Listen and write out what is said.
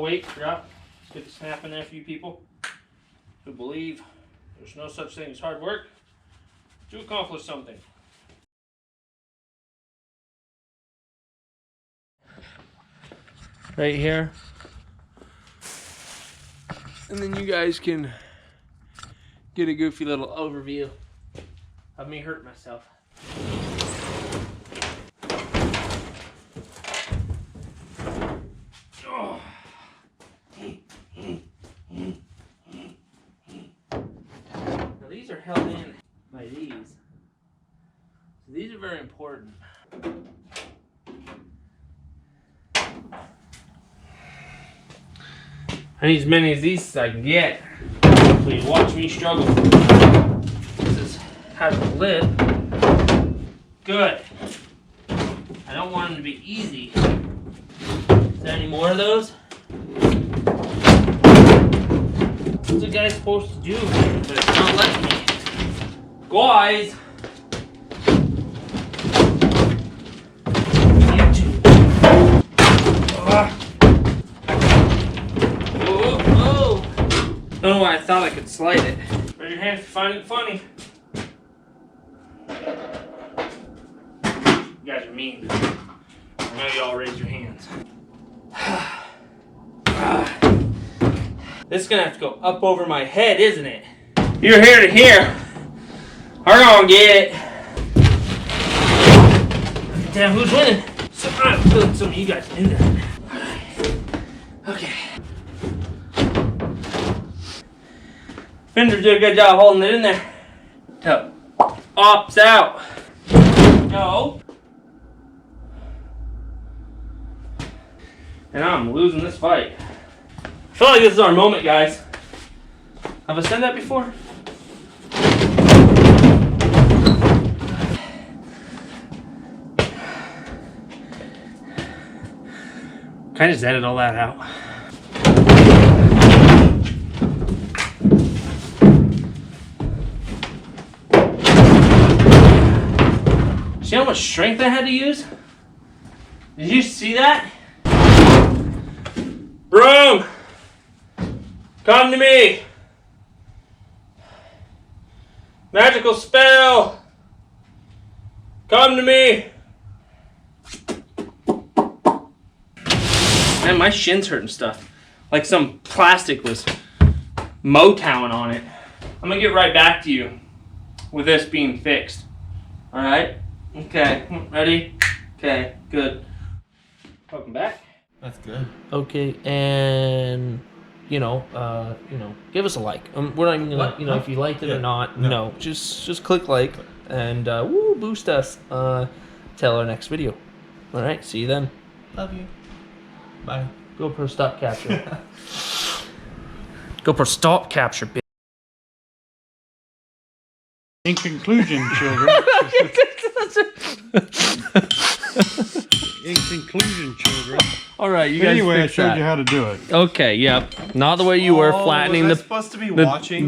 wait, drop. Let's get the snap in there for you people who believe there's no such thing as hard work to accomplish something. Right here. And then you guys can get a goofy little overview of me hurt myself. Oh. Now these are held in by these. So these are very important. I need as many of these as I can get. Please watch me struggle. This is how to live. Good. I don't want them to be easy. Is there any more of those? What's the guy supposed to do? But it's not letting me. Guys! You two. Oh, I thought I could slide it. Raise your hands if you find it funny. You guys are mean. I know you all raise your hands. This is gonna have to go up over my head, isn't it? You're here to here. We're gonna get it. Damn, who's winning? So I'm feeling some of you guys in there. Okay. Fender did a good job holding it in there. So, opts out. No. And I'm losing this fight. I feel like this is our moment, guys. Have I said that before? Can I just edit all that out? See how much strength I had to use? Did you see that? Broom! Come to me! Magical spell! Come to me! Man, my shin's hurting stuff. Like some plastic was Motown on it. I'm gonna get right back to you with this being fixed. Alright? Okay, ready? Okay, good. Welcome back. That's good. Okay, and give us a like. We're not even gonna, if you liked it or not. No, just click like and boost us till our next video. All right, see you then. Love you. Bye. GoPro stop capture. GoPro stop capture. In conclusion, children. In conclusion, children. All right, you guys. Anyway, I fix showed that. you how to do it. Okay, yep. Not the way you were flattening was I the. supposed to be watching?